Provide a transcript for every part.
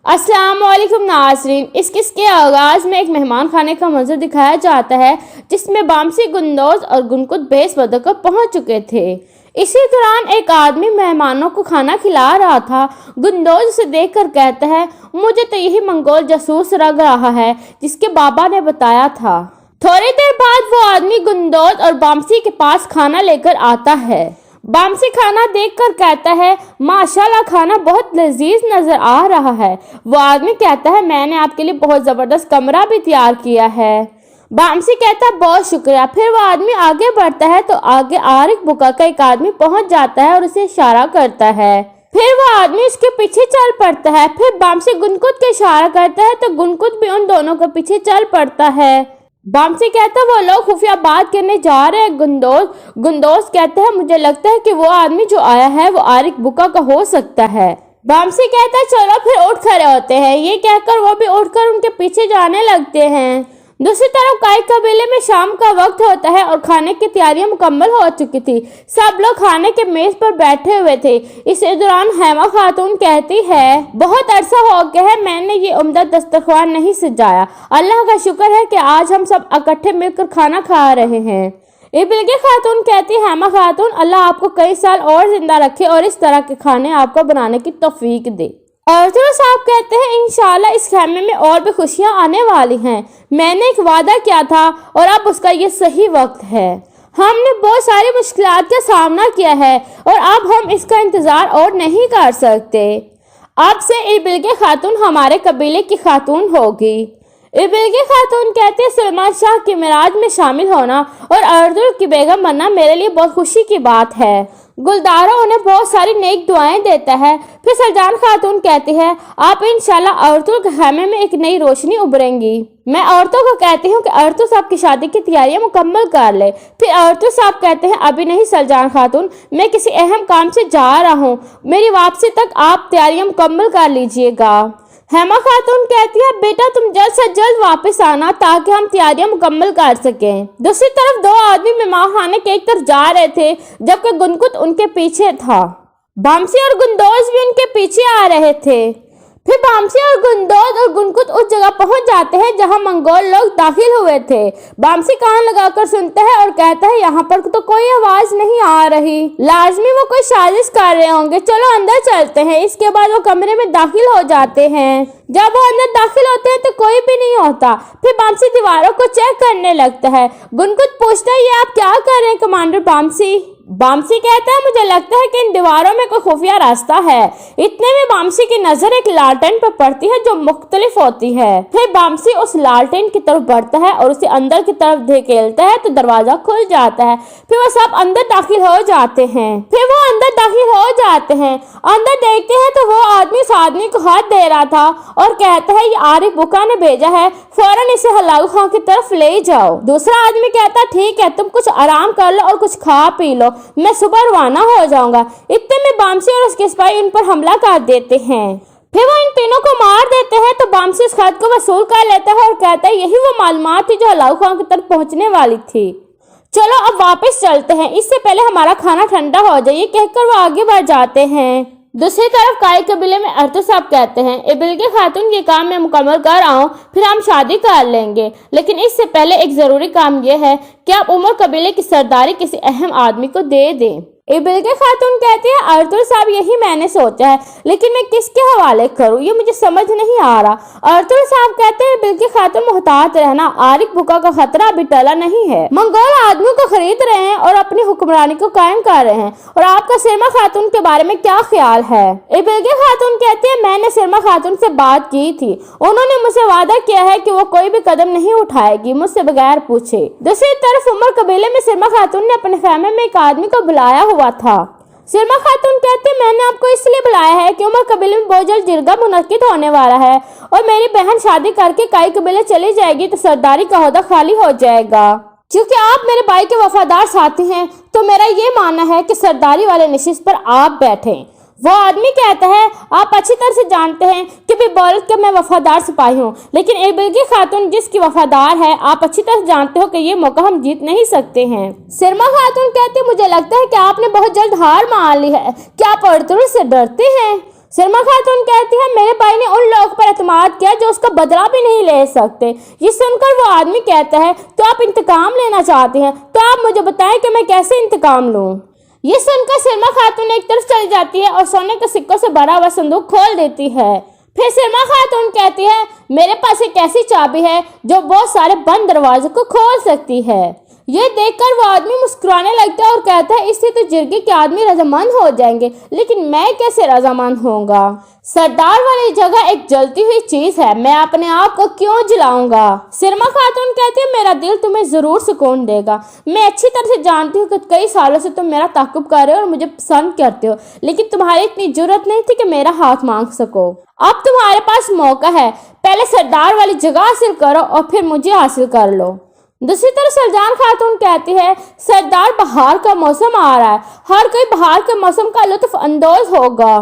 अस्सलाम वालेकुम नाज़रीन। इस किस के आगाज़ में एक मेहमान खाने का मंजर दिखाया जाता है जिसमें बामसी, गुंदोज और गुनकुत बेस बदकर पहुंच चुके थे। इसी दौरान एक आदमी मेहमानों को खाना खिला रहा था। गुंदोज उसे देखकर कहता है, मुझे तो यही मंगोल जासूस लग रहा है जिसके बाबा ने बताया था। थोड़ी देर बाद वो आदमी गुंदोज और बामसी के पास खाना लेकर आता है। बामसी खाना देखकर कहता है, माशाल्लाह खाना बहुत लजीज नजर आ रहा है। वो आदमी कहता है, मैंने आपके लिए बहुत जबरदस्त कमरा भी तैयार किया है। बामसी कहता है, बहुत शुक्रिया। फिर वो आदमी आगे बढ़ता है तो आगे आरिक बुका का एक आदमी पहुंच जाता है और उसे इशारा करता है। फिर वो आदमी उसके पीछे चल पड़ता है। फिर बामसी गुनकुत के इशारा करता है तो गुनकुत भी उन दोनों के पीछे चल पड़ता है। बामसी कहता है, वो लोग खुफिया बात करने जा रहे हैं। गुंदोज कहते हैं, मुझे लगता है कि वो आदमी जो आया है वो आरिक बुका का हो सकता है। बामसी कहता है, चलो फिर उठ खड़े होते हैं। ये कहकर वो भी उठकर उनके पीछे जाने लगते हैं। दूसरी तरफ काई कबीले में शाम का वक्त होता है और खाने की तैयारियां मुकम्मल हो चुकी थी। सब लोग खाने के मेज पर बैठे हुए थे। इसी दौरान हेमा खातून कहती है, बहुत अरसा हो गया है मैंने ये उम्दा दस्तरख्वान नहीं सजाया। अल्लाह का शुक्र है कि आज हम सब इकट्ठे मिलकर खाना खा रहे हैं। बिल्की खातून कहती है, हेमा खातून अल्लाह आपको कई साल और जिंदा रखे और इस तरह के खाने आपको बनाने की तौफीक दे। अर्थुल साहब कहते हैं, इंशाल्लाह इस खेमे में और भी खुशियां आने वाली हैं। मैंने एक वादा किया था और अब उसका ये सही वक्त है। हमने बहुत सारी मुश्किलात का सामना किया है और अब हम इसका इंतजार और नहीं कर सकते। अब से बिल्की खातून हमारे कबीले की खातून होगी। बिल्की खातून कहते हैं, सलमान शाह की मिराज में शामिल होना और अर्दुल की बेगम बनना मेरे लिए बहुत खुशी की बात है। गुलदारा उन्हें बहुत सारी नेक दुआएं देता है। फिर सरजान खातून कहती है, आप इंशाल्लाह औरतों के खेमे में एक नई रोशनी उभरेंगी। मैं औरतों को कहती हूँ कि औरतों साहब की शादी की तैयारियां मुकम्मल कर ले। फिर औरतों साहब कहते हैं, अभी नहीं सरजान खातून, मैं किसी अहम काम से जा रहा हूँ। मेरी वापसी तक आप तैयारियां मुकम्मल कर लीजिएगा। हेमा खातून कहती है, बेटा तुम जल्द से जल्द वापस आना ताकि हम तैयारियां मुकम्मल कर सकें। दूसरी तरफ दो आदमी मेहमान खाने के एक तरफ जा रहे थे जबकि गुनकुत उनके पीछे था। बामसी और गुंदोज भी उनके पीछे आ रहे थे। फिर बामसी और गुनकुत उस जगह पहुंच जाते हैं जहां मंगोल लोग दाखिल हुए थे। बामसी कान लगाकर सुनता है और कहता है, यहाँ पर तो कोई आवाज नहीं आ रही। लाजमी वो कोई साजिश कर रहे होंगे, चलो अंदर चलते हैं। इसके बाद वो कमरे में दाखिल हो जाते हैं। जब वो अंदर दाखिल होते हैं तो कोई भी नहीं होता। फिर बामसी दीवारों को चेक करने लगता है। गुनकुत पूछता है, ये आप क्या कर रहे हैं कमांडर बामसी? बामसी कहता है, मुझे लगता है कि इन दीवारों में कोई खुफिया रास्ता है। इतने में बामसी की नजर एक लालटेन पर पड़ती है जो मुख्तलिफ होती है। फिर बामसी उस लालटेन की तरफ बढ़ता है और उसे अंदर की तरफ धकेलता है तो दरवाजा खुल जाता है। फिर वो सब अंदर दाखिल हो जाते हैं। अंदर देखते हैं तो वो आदमी उस आदमी को हाथ दे रहा था और कहता है, ये आरिफ बुका ने भेजा है, फौरन इसे हलाल खां की तरफ ले जाओ। दूसरा आदमी कहता है, ठीक है, तुम कुछ आराम कर लो और कुछ खा पी लो, मैं सुबह रवाना हो जाऊंगा। इतने में बामसी और उसके सिपाही उन पर हमला कर देते हैं। फिर वो इन तीनों को मार देते हैं तो बामसी उस खत को वसूल कर लेता है और कहता है, यही वो मालूमात थी जो हलाल खां की तरफ पहुंचने वाली थी। चलो अब वापस चलते हैं, इससे पहले हमारा खाना ठंडा हो जाए। ये कहकर वो आगे बढ़ जाते हैं। दूसरी तरफ काई कबीले में अर्तु साहब कहते हैं, बिल्की खातून ये काम मैं मुकम्मल कर आऊं, फिर हम शादी कर लेंगे। लेकिन इससे पहले एक जरूरी काम यह है कि आप उमर कबीले की सरदारी किसी अहम आदमी को दे दें। बिल्की खातून कहती है, अर्तुल साहब यही मैंने सोचा है, लेकिन मैं किसके हवाले करूं, ये मुझे समझ नहीं आ रहा। अर्तुल साहब कहते हैं, बिल्की खातून मुहतात रहना, आरिक बुका का खतरा अभी टला नहीं है। मंगोल आदमियों को खरीद रहे हैं और अपनी हुक्मरानी को कायम कर रहे हैं। और आपका सिरमा खातून के बारे में क्या ख्याल है? बिल्की खातून कहती है, मैंने सिरमा खातून से बात की थी, उन्होंने मुझसे वादा किया है कि वो कोई भी कदम नहीं उठाएगी मुझसे बगैर पूछे। दूसरी तरफ उमर कबीले में सिरमा खातून ने अपने खेमे में एक आदमी को बुलाया हुआ था। सिरमा खातून कहते हैं, मैंने आपको इसलिए बुलाया है कि उमर कबीले में बहुत जल्द जिरगा मुनक्किद होने वाला है और मेरी बहन शादी करके काई कबीले चली जाएगी तो सरदारी का ओहदा खाली हो जाएगा। क्योंकि आप मेरे भाई के वफादार साथी हैं तो मेरा ये मानना है कि सरदारी वाले नशिस्त पर आप बैठें। वो आदमी कहता है, आप अच्छी तरह से जानते हैं कि बेबौलत के मैं वफादार सिपाही हूँ, लेकिन बिल्की खातून जिसकी वफादार है, आप अच्छी तरह से जानते हो कि ये मौका हम जीत नहीं सकते हैं। सिरमा खातून कहती है, मुझे लगता है कि आपने बहुत जल्द हार मान ली है। क्या आप अर्तुल से डरते हैं? सलमा खातून कहती है मेरे भाई ने उन लोगों पर एतमाद किया जो उसका बदला भी नहीं ले सकते। ये सुनकर वो आदमी कहता है तो आप इंतकाम लेना चाहते हैं, तो आप मुझे बताएं कि मैं कैसे इंतकाम लूं। ये सुनकर सलमा खातून एक तरफ चली जाती है और सोने के सिक्कों से भरा हुआ संदूक खोल देती है। फिर सलमा खातून कहती है मेरे पास एक ऐसी चाबी है जो बहुत सारे बंद दरवाजों को खोल सकती है। ये देखकर वो आदमी मुस्कुराने लगता है और कहता है इससे तो जिरगे के आदमी रजामंद हो जाएंगे, लेकिन मैं कैसे रजामंद होऊंगा। सरदार वाली जगह एक जलती हुई चीज है, मैं अपने आप को क्यों जलाऊंगा। सलमा खातून कहती है मेरा दिल तुम्हें जरूर सुकून देगा। मैं अच्छी तरह से जानती हूँ कि कई सालों से तुम मेरा ताक़ुब कर रहे हो और मुझे पसंद करते हो, लेकिन तुम्हारी इतनी जुर्रत नहीं थी कि मेरा हाथ मांग सको। अब तुम्हारे पास मौका है, पहले सरदार वाली जगह हासिल करो और फिर मुझे हासिल कर लो। दूसरी तरफ सरजान खातून कहती है सरदार बहार का मौसम आ रहा है, हर कोई बहार के मौसम का लुत्फ अंदोज होगा।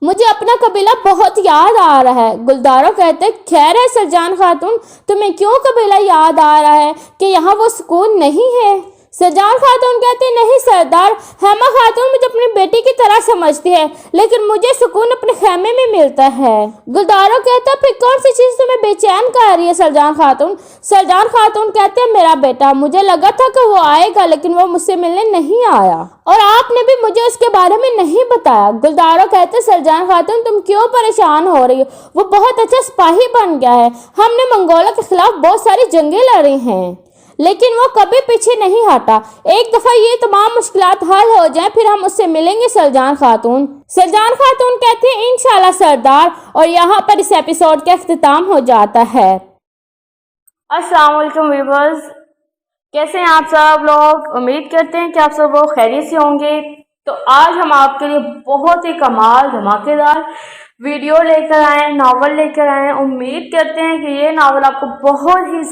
मुझे अपना कबीला बहुत याद आ रहा है। गुलदारो कहते खैर है सरजान खातून, तुम्हें क्यों कबीला याद आ रहा है कि यहाँ वो सुकून नहीं है। सरजान खातून कहते नहीं सरदार, हेमा खातून मुझे अपनी बेटी की तरह समझती है, लेकिन मुझे सुकून अपने खेमे में मिलता है। गुलदारो कहता फिर कौन सी चीज तुम्हें बेचैन कर रही है सरजान खातून। सरजान खातून कहते मेरा बेटा, मुझे लगा था कि वो आएगा लेकिन वो मुझसे मिलने नहीं आया और आपने भी मुझे उसके बारे में नहीं बताया। गुलदारो कहते सरजान खातून तुम क्यों परेशान हो रही हो, वो बहुत अच्छा सिपाही बन गया है। हमने मंगोलों के खिलाफ बहुत सारी जंगें लड़ी हैं, लेकिन वो कभी पीछे नहीं हटा। एक दफा ये तमाम मुश्किलात हल हो जाएं फिर हम उससे मिलेंगे सरजान खातून। सरजान खातून कहते हैं इंशाल्लाह सरदार, और यहाँ पर इस एपिसोड का इख्तिताम हो जाता है। अस्सलाम वालेकुम व्यूअर्स, कैसे हैं आप सब लोग। उम्मीद करते हैं कि आप सब लोग खैरियत से होंगे। तो आज हम आपके लिए बहुत ही कमाल धमाकेदार वीडियो लेकर आए, नावल लेकर आए। उम्मीद करते हैं कि ये नावल आपको बहुत ही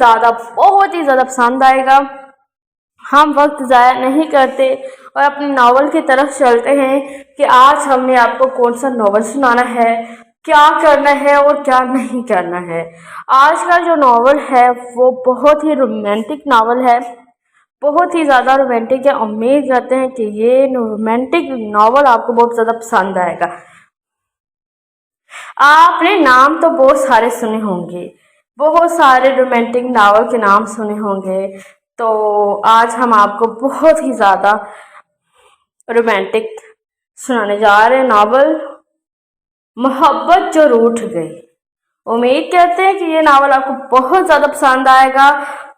ज़्यादा पसंद आएगा। हम वक्त ज़ाया नहीं करते और अपनी नावल की तरफ चलते हैं कि आज हमने आपको कौन सा नावल सुनाना है, क्या करना है और क्या नहीं करना है। आज का जो नावल है वो बहुत ही रोमांटिक नावल है, बहुत ही ज़्यादा रोमांटिक है। उम्मीद करते हैं कि ये रोमांटिक नावल आपको बहुत ज़्यादा पसंद आएगा। आपने नाम तो बहुत सारे सुने होंगे, बहुत सारे रोमांटिक नावल के नाम सुने होंगे, तो आज हम आपको बहुत ही ज़्यादा रोमांटिक सुनाने जा रहे हैं नावल मोहब्बत जो रूठ गई। उम्मीद करते हैं कि ये नावल आपको बहुत ज़्यादा पसंद आएगा।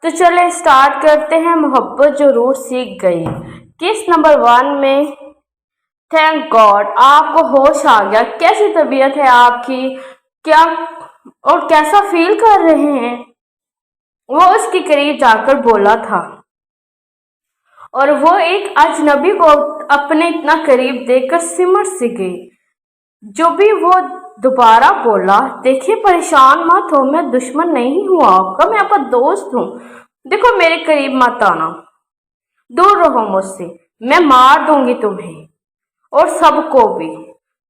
तो चले स्टार्ट करते हैं। मोहब्बत जो रूठ सीख गई। किस नंबर 1 में थैंक गॉड आपको होश आ गया। कैसी तबीयत है आपकी, क्या और कैसा फील कर रहे हैं। वो उसके करीब जाकर बोला था और वो एक अजनबी को अपने इतना करीब देखकर सिमट सी गई। जो भी वो दोबारा बोला, देखिए परेशान मत हो, मैं दुश्मन नहीं हूँ आपका, मैं आपका दोस्त हूँ। देखो मेरे करीब मत आना, दूर रहो मुझसे, मैं मार दूंगी तुम्हें और सबको भी।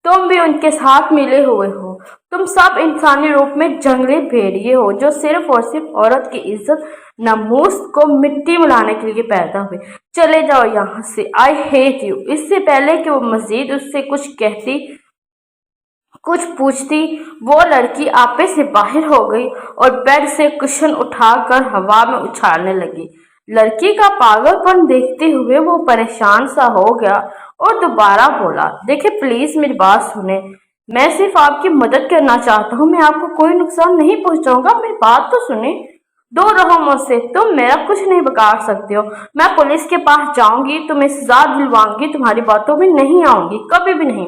तुम भी उनके साथ मिले हुए हो। तुम सब इंसानी रूप में जंगली भेड़िए हो जो सिर्फ और सिर्फ औरत की इज्जत नमूस को मिट्टी मिलाने के लिए पैदा हुए। चले जाओ यहाँ से, आई हेट यू। इससे पहले कि वो मजीद उससे कुछ कहती कुछ पूछती, वो लड़की आपे से बाहर हो गई और बेड से कुशन उठाकर हवा में उछालने लगी। लड़की का पागलपन देखते हुए वो परेशान सा हो गया और दोबारा बोला, देखिए प्लीज मेरी बात सुने, मैं सिर्फ आपकी मदद करना चाहता हूँ, मैं आपको कोई नुकसान नहीं पहुँचाऊंगा, मेरी बात तो सुने। दूर रहो मुझसे, तुम मेरा कुछ नहीं बिगाड़ सकते हो। मैं पुलिस के पास जाऊंगी, तुम्हें सजा दिलवाऊंगी, तुम्हारी बातों में नहीं आऊंगी, कभी भी नहीं।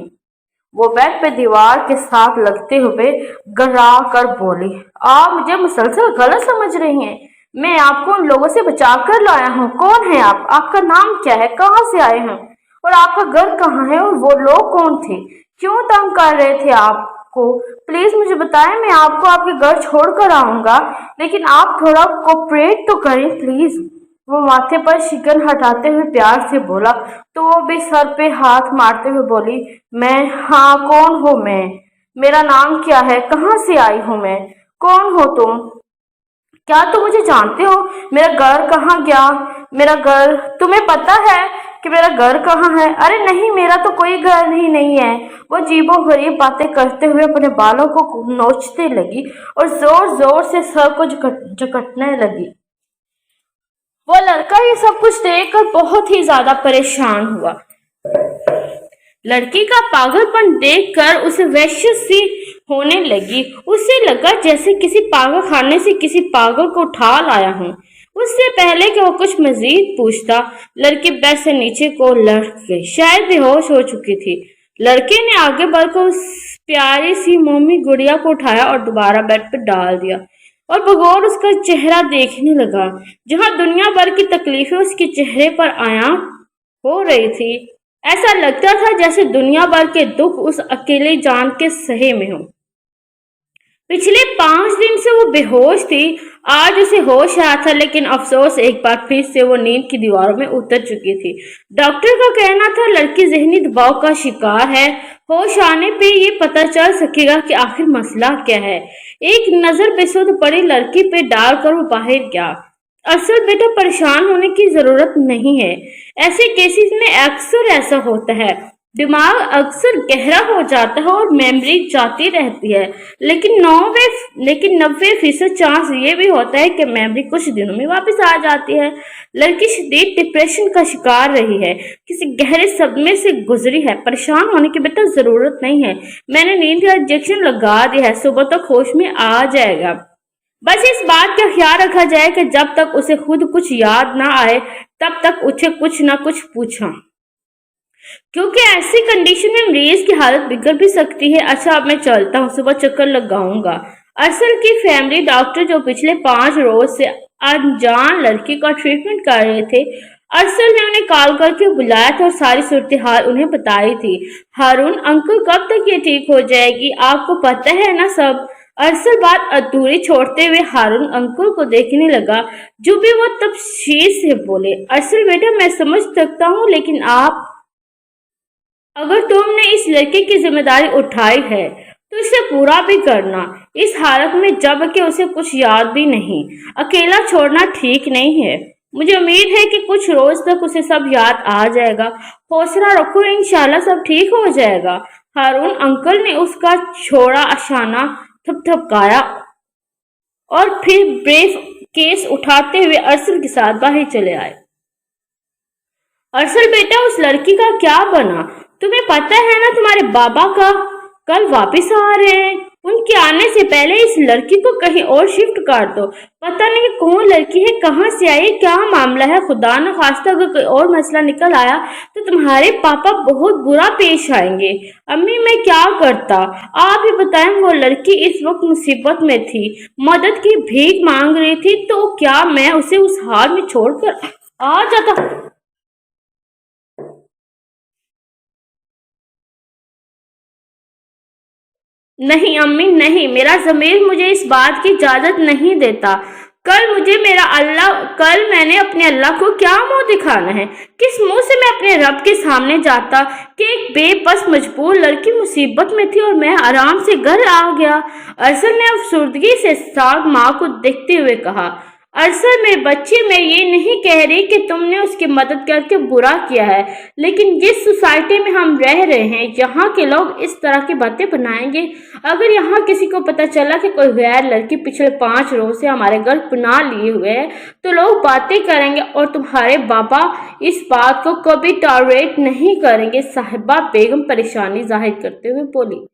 वो बेड पे दीवार के साथ लगते हुए गरा कर बोली, आप मुझे मुसलसल गलत समझ रही हैं। मैं आपको उन लोगों से बचा कर लाया हूँ। कौन है आप, आपका नाम क्या है, कहाँ से आए हैं और आपका घर कहाँ है और वो लोग कौन थे, क्यों तंग कर रहे थे आपको। प्लीज मुझे बताएं, मैं आपको आपके घर छोड़ कर आऊंगा, लेकिन आप थोड़ा कोऑपरेट तो करें प्लीज। वो माथे पर शिकन हटाते हुए प्यार से बोला, तो वो भी सर पे हाथ मारते हुए बोली, मैं, हाँ कौन हो मैं, मेरा नाम क्या है, कहाँ से आई हूँ मैं, कौन हो तुम, क्या तुम मुझे जानते हो, मेरा घर कहाँ गया, मेरा घर तुम्हें पता है कि मेरा घर कहाँ है। अरे नहीं, मेरा तो कोई घर ही नहीं है। वो अजीबो गरीब बातें करते हुए अपने बालों को नोचने लगी और जोर जोर से सर को झकटने लगी। वो लड़का ये सब कुछ देखकर बहुत ही ज्यादा परेशान हुआ। लड़की का पागलपन देखकर उसे वैश्य सी होने लगी। उसे लगा जैसे किसी पागल खाने से किसी पागल को उठा लाया हूँ। उससे पहले कि वो कुछ मजीद पूछता, लड़की बेड से नीचे को लढ़क गई, शायद बेहोश हो चुकी थी। लड़के ने आगे बढ़कर उस प्यारी सी मोमी गुड़िया को उठाया और दोबारा बेड पर डाल दिया और बगौर उसका चेहरा देखने लगा। जहाँ दुनिया भर की तकलीफें उसके चेहरे पर आया हो रही थी, ऐसा लगता था जैसे दुनिया भर के दुख उस अकेले जान के सहे में हो। पिछले 5 दिन से वो बेहोश थी। आज उसे होश आया था, लेकिन अफसोस एक बार फिर से वो नींद की दीवारों में उतर चुकी थी। डॉक्टर का कहना था लड़की ज़हनी दबाव का शिकार है। होश आने पे ये पता चल सकेगा कि आखिर मसला क्या है। एक नजर बेसुध पड़ी लड़की पे डालकर वो बाहर गया। अरसल बेटा, परेशान होने की जरूरत नहीं है। ऐसे केसेस में अक्सर ऐसा होता है, दिमाग अक्सर गहरा हो जाता है और मेमोरी जाती रहती है, लेकिन 90% चांस ये भी होता है कि मेमोरी कुछ दिनों में वापस आ जाती है। लड़की शदीद डिप्रेशन का शिकार रही है, किसी गहरे सदमे से गुजरी है। परेशान होने की बेटा जरूरत नहीं है। मैंने नींद का इंजेक्शन लगा दिया है, सुबह तक होश में आ जाएगा। बस इस बात का ख्याल रखा जाए कि जब तक उसे खुद कुछ याद ना आए तब तक उसे कुछ ना कुछ पूछा, क्योंकि ऐसी कंडीशन में मरीज की हालत बिगड़ भी सकती है। अच्छा, अब मैं चलता हूँ, सुबह चक्कर लगाऊंगा। अरसल की फैमिली डॉक्टर जो पिछले 5 रोज से अनजान लड़की का ट्रीटमेंट कर रहे थे, अरसल ने उन्हें कॉल करके बुलाया था और सारी सूरत हाल उन्हें बताई थी। हारून अंकल, कब तक ये ठीक हो जाएगी? आपको पता है ना सब। अरसल बात अधूरी छोड़ते हुए हारून अंकल को देखने लगा। जो भी वो तफसील से बोले, अरसल बेटा मैं समझ सकता हूँ, लेकिन अगर तुमने इस लड़के की जिम्मेदारी उठाई है तो इसे पूरा भी करना। इस हालत में जबकि उसे कुछ याद भी नहीं, अकेला छोड़ना ठीक नहीं है। मुझे उम्मीद है कि कुछ रोज तक उसे सब याद आ जाएगा। हौसला रखो, इंशाल्लाह सब ठीक हो जाएगा। हारून अंकल ने उसका छोड़ा अशाना थपथपाया और फिर ब्रीफ केस उठाते हुए अरसल के साथ बाहर चले आए। अरसल बेटा, उस लड़की का क्या बना? तुम्हें पता है ना तुम्हारे बाबा का कल वापस आ रहे हैं। उनके आने से पहले इस लड़की को कहीं और शिफ्ट कर दो। पता नहीं कौन लड़की है, कहाँ से आई, क्या मामला है। खुदा न खास्ता अगर कोई और मसला निकल आया तो तुम्हारे पापा बहुत बुरा पेश आएंगे। अम्मी, मैं क्या करता, आप ही बताएं। वो लड़की इस वक्त मुसीबत में थी, मदद की भीख मांग रही थी, तो क्या मैं उसे उस हाल में छोड़कर आ जाता? नहीं अम्मी, नहीं, मेरा ज़मीर मुझे इस बात की इजाज़त नहीं देता। कल मैंने अपने अल्लाह को क्या मुंह दिखाना है? किस मुंह से मैं अपने रब के सामने जाता कि एक बेबस मजबूर लड़की मुसीबत में थी और मैं आराम से घर आ गया। अरसल ने अफसुर्दगी से साग माँ को देखते हुए कहा, अरसल मेरे बच्चे, मैं ये नहीं कह रही कि तुमने उसकी मदद करके बुरा किया है, लेकिन जिस सोसाइटी में हम रह रहे हैं यहाँ के लोग इस तरह की बातें बनाएंगे। अगर यहाँ किसी को पता चला कि कोई गैर लड़की पिछले 5 रोज से हमारे घर पनाह लिए हुए है तो लोग बातें करेंगे और तुम्हारे बाबा इस बात को कभी टॉलरेट नहीं करेंगे। साहिबा बेगम परेशानी जाहिर करते हुए बोली।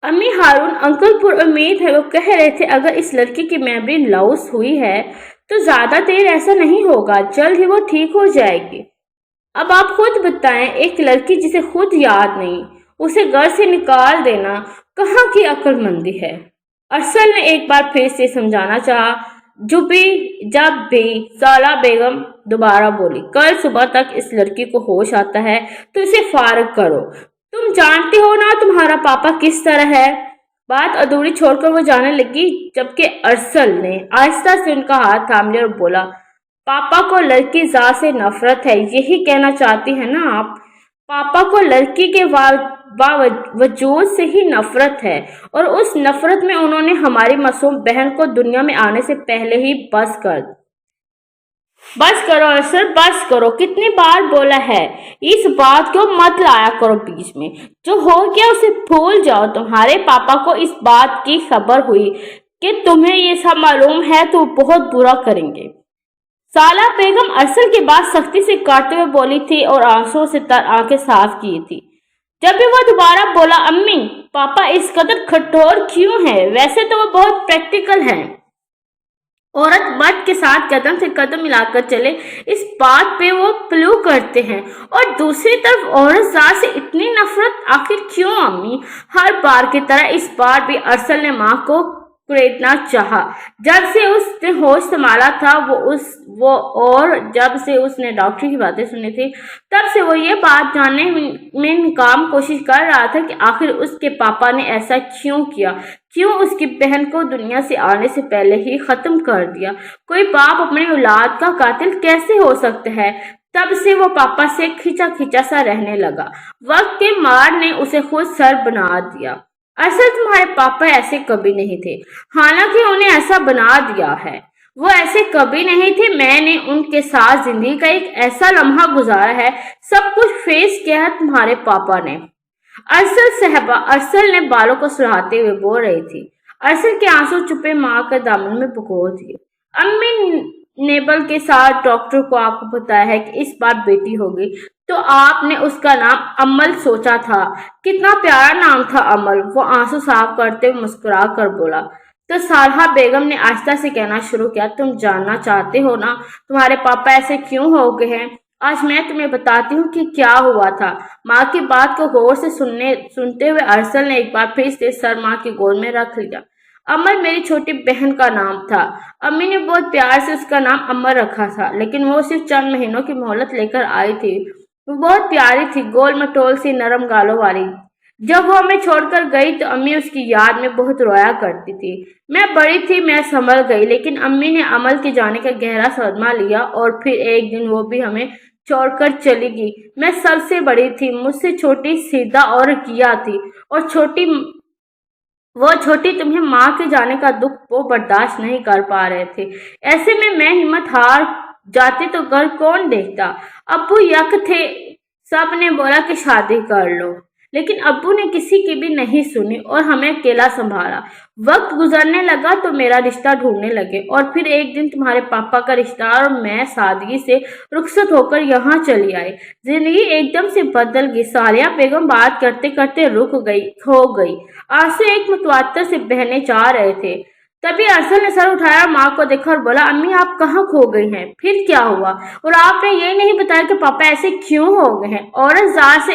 अम्मी, हारून अंकल पर उम्मीद है वो कह रहे थे अगर इस लड़की की मेमोरी लॉस हुई है तो ज्यादा देर ऐसा नहीं होगा, जल्द ही वो ठीक हो जाएगी। अब आप खुद बताएं, एक लड़की जिसे खुद याद नहीं, उसे घर से निकाल देना कहाँ की अक्लमंदी है। अरसल ने एक बार फिर से समझाना चाहा। जब भी साला बेगम दोबारा बोली, कल सुबह तक इस लड़की को होश आता है तो इसे फारग करो। तुम जानते हो ना तुम्हारा पापा किस तरह है। बात अधूरी छोड़कर वो जाने लगी, जबकि अरसल ने आहिस्ता से उनका हाथ थाम लिया और बोला, पापा को लड़की जात से नफरत है, यही कहना चाहती है ना आप? पापा को लड़की के वजूद से ही नफरत है और उस नफरत में उन्होंने हमारी मासूम बहन को दुनिया में आने से पहले ही बस कर बस करो अरसल, बस करो, कितनी बार बोला है, इस बात को मत लाया करो बीच में। जो हो गया उसे भूल जाओ। तुम्हारे पापा को इस बात की खबर हुई कि तुम्हें ये सब मालूम है तो बहुत बुरा करेंगे। साला बेगम अरसल की बात सख्ती से काटते हुए बोली थी और आंसुओं से तर आंखें साफ की थी। जब भी वो दोबारा बोला, अम्मी पापा इस कदर कठोर क्यों है? वैसे तो वो बहुत प्रैक्टिकल हैं। औरत मर्द के साथ कदम से कदम मिलाकर चले, इस बात पे वो प्लू करते हैं। और दूसरी तरफ औरत जात से इतनी नफरत आखिर क्यों अम्मी? हर बार की तरह इस बार भी अरसल ने माँ को कुरेदना चाहा। जब से उसने होश संभाला था और जब से उसने डॉक्टर की बातें सुनी थी, तब से वो ये बात जानने में निकाम कोशिश कर रहा था कि आखिर उसके पापा ने ऐसा क्यों किया, क्यों उसकी बहन को दुनिया से आने से पहले ही खत्म कर दिया। कोई बाप अपनी औलाद का कातिल कैसे हो सकता है? तब से वो पापा से खिंचा खिंचा सा रहने लगा। वक्त के मार ने उसे खुद सर बना दिया। असल तुम्हारे पापा ऐसे कभी नहीं थे, हालांकि उन्हें ऐसा बना दिया है। वो ऐसे कभी नहीं थे। मैंने उनके साथ जिंदगी का एक ऐसा लम्हा गुजारा है, सब कुछ फेस किया है तुम्हारे पापा ने। अरसल ने बालों को सुलझाते हुए बोल रही थी। अरसल के आंसू चुपे माँ के दामन में भिगो दिए। अम्मी नेबल के साथ डॉक्टर को आपको बताया है कि इस बार बेटी होगी, तो आपने उसका नाम अमल सोचा था। कितना प्यारा नाम था अमल। वो आंसू साफ करते हुए मुस्कुरा कर बोला। तो सालहा बेगम ने आहिस्ता से कहना शुरू किया, तुम जानना चाहते हो ना तुम्हारे पापा ऐसे क्यों हो गए हैं? आज मैं तुम्हें बताती हूँ कि क्या हुआ था। माँ की बात को गौर से सुनते हुए अरसल ने एक बार फिर से सर माँ की गोद में रख लिया। अमर मेरी छोटी बहन का नाम था। अम्मी ने बहुत प्यार से उसका नाम अमर रखा था, लेकिन वो सिर्फ चंद महीनों की मोहलत लेकर आई थी। वो बहुत प्यारी थी, गोल मटोल सी नरम गालों वाली। जब वो हमें छोड़कर गई तो अम्मी उसकी याद में बहुत रोया करती थी। मैं बड़ी थी, मैं संभल गई, लेकिन अम्मी ने अमल के जाने का गहरा सदमा लिया और फिर एक दिन वो भी हमें छोड़कर चली गई। मैं सबसे बड़ी थी, मुझसे छोटी सीधा और किया थी, और छोटी तुम्हें माँ के जाने का दुख वो बर्दाश्त नहीं कर पा रहे थे। ऐसे में मैं हिम्मत हार जाती तो घर कौन देखता? अब्बू यक थे, सब ने बोला कि शादी कर लो, लेकिन अब्बू ने किसी की भी नहीं सुनी और हमें अकेला संभाला। वक्त गुजरने लगा तो मेरा रिश्ता ढूंढने लगे, और फिर एक दिन तुम्हारे पापा का रिश्ता और मैं सादगी से रुखसत होकर यहाँ चली आई। जिंदगी एकदम से बदल गई। सालिया बेगम बात करते करते रुक गई, खो गई। आंसू एक मुतवातर से बहने जा रहे थे। तभी अरसल ने सर उठाया, माँ को देखा और बोला, अम्मी आप कहाँ खो गई हैं? फिर क्या हुआ? और आपने ये नहीं बताया कि पापा ऐसे क्यों हो गए हैं? औरत जार से